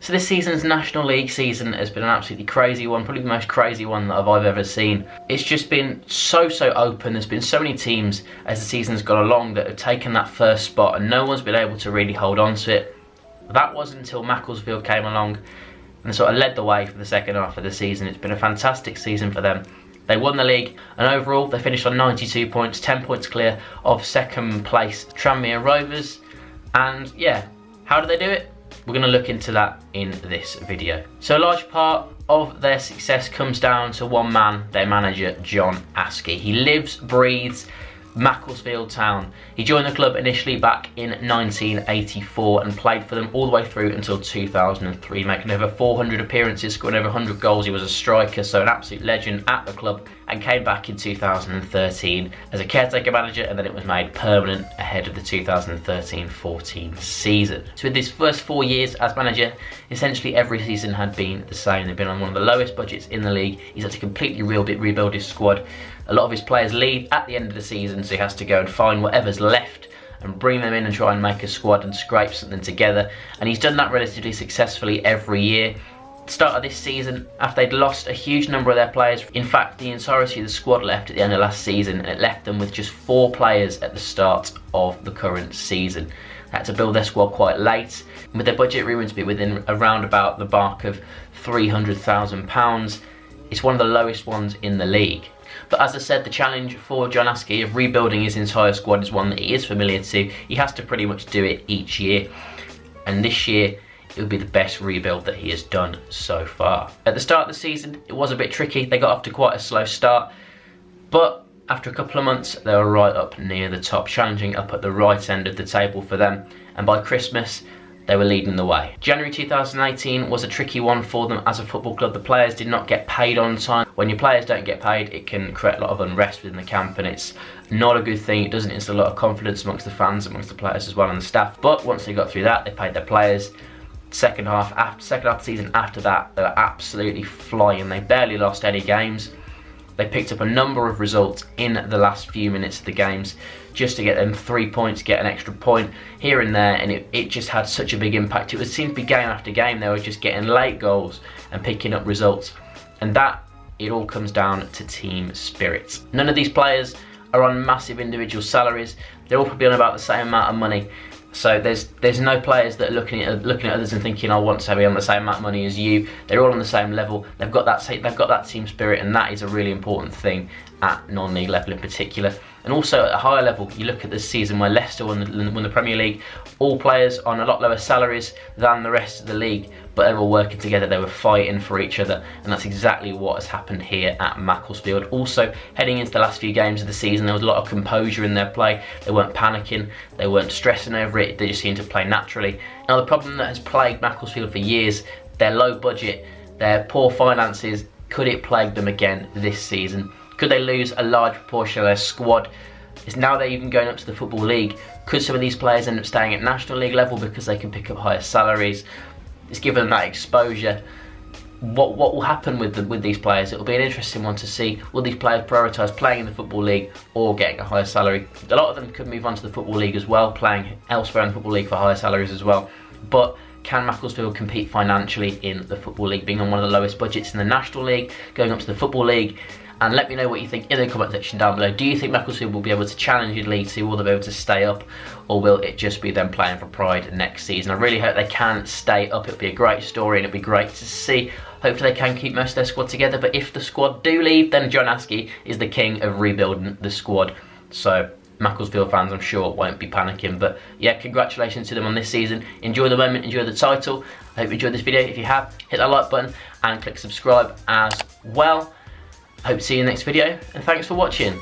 So this season's National League season has been an absolutely crazy one, probably the most crazy one that I've ever seen. It's just been so open. There's been so many teams as the season's gone along that have taken that first spot and no one's been able to really hold on to it. That wasn't until Macclesfield came along and sort of led the way for the second half of the season. It's been a fantastic season for them. They won the league and overall they finished on 92 points, 10 points clear of second place Tranmere Rovers. And yeah, how did they do it? We're going to look into that in this video. So a large part of their success comes down to one man, their manager, John Askey. He lives, breathes Macclesfield Town. He joined the club initially back in 1984 and played for them all the way through until 2003, making over 400 appearances, scoring over 100 goals. He was a striker, so an absolute legend at the club, and came back in 2013 as a caretaker manager, and then it was made permanent ahead of the 2013-14 season. So with his first 4 years as manager, essentially every season had been the same. They've been on one of the lowest budgets in the league. He's had to completely rebuild his squad. A lot of his players leave at the end of the season, so he has to go and find whatever's left and bring them in and try and make a squad and scrape something together. And he's done that relatively successfully every year. Start of this season, after they'd lost a huge number of their players, in fact the entirety of the squad left at the end of last season, and it left them with just 4 players at the start of the current season. They had to build their squad quite late, and with their budget rumored to be within around about the mark of £300,000. It's one of the lowest ones in the league. But as I said, the challenge for John Askey of rebuilding his entire squad is one that he is familiar to. He has to pretty much do it each year, and this year it will be the best rebuild that he has done so far. At the start of the season, it was a bit tricky. They got off to quite a slow start, but after a couple of months, they were right up near the top, challenging up at the right end of the table for them, and by Christmas, they were leading the way. January 2018 was a tricky one for them as a football club. The players did not get paid on time. When your players don't get paid, it can create a lot of unrest within the camp, and it's not a good thing. It doesn't instill a lot of confidence amongst the fans, amongst the players as well, and the staff. But once they got through that, they paid their players. Second half of the season after that, they were absolutely flying. They barely lost any games. They picked up a number of results in the last few minutes of the games just to get them 3 points, get an extra point here and there, and it just had such a big impact. It would seem to be game after game. They were just getting late goals and picking up results, and that, it all comes down to team spirit. None of these players are on massive individual salaries. They're all probably on about the same amount of money. So there's no players that are looking at others and thinking, I want to be on the same amount of money as you. They're all on the same level. They've got that team spirit, and that is a really important thing at non-league level in particular. And also at a higher level, you look at this season where Leicester won the Premier League, all players on a lot lower salaries than the rest of the league, but they were working together, they were fighting for each other, and that's exactly what has happened here at Macclesfield. Also, heading into the last few games of the season, there was a lot of composure in their play. They weren't panicking, they weren't stressing over it, they just seemed to play naturally. Now, the problem that has plagued Macclesfield for years, their low budget, their poor finances, could it plague them again this season? Could they lose a large proportion of their squad? Is now they're even going up to the Football League. Could some of these players end up staying at National League level because they can pick up higher salaries? It's given them that exposure. What will happen with these players? It will be an interesting one to see. Will these players prioritise playing in the Football League or getting a higher salary? A lot of them could move on to the Football League as well, playing elsewhere in the Football League for higher salaries as well. But can Macclesfield compete financially in the Football League, being on one of the lowest budgets in the National League, going up to the Football League? And let me know what you think in the comment section down below. Do you think Macclesfield will be able to challenge in League 2? Will they be able to stay up? Or will it just be them playing for pride next season? I really hope they can stay up. It'll be a great story and it'll be great to see. Hopefully they can keep most of their squad together. But if the squad do leave, then John Askey is the king of rebuilding the squad. So Macclesfield fans, I'm sure, won't be panicking. But yeah, congratulations to them on this season. Enjoy the moment, enjoy the title. I hope you enjoyed this video. If you have, hit that like button and click subscribe as well. Hope to see you in the next video, and thanks for watching.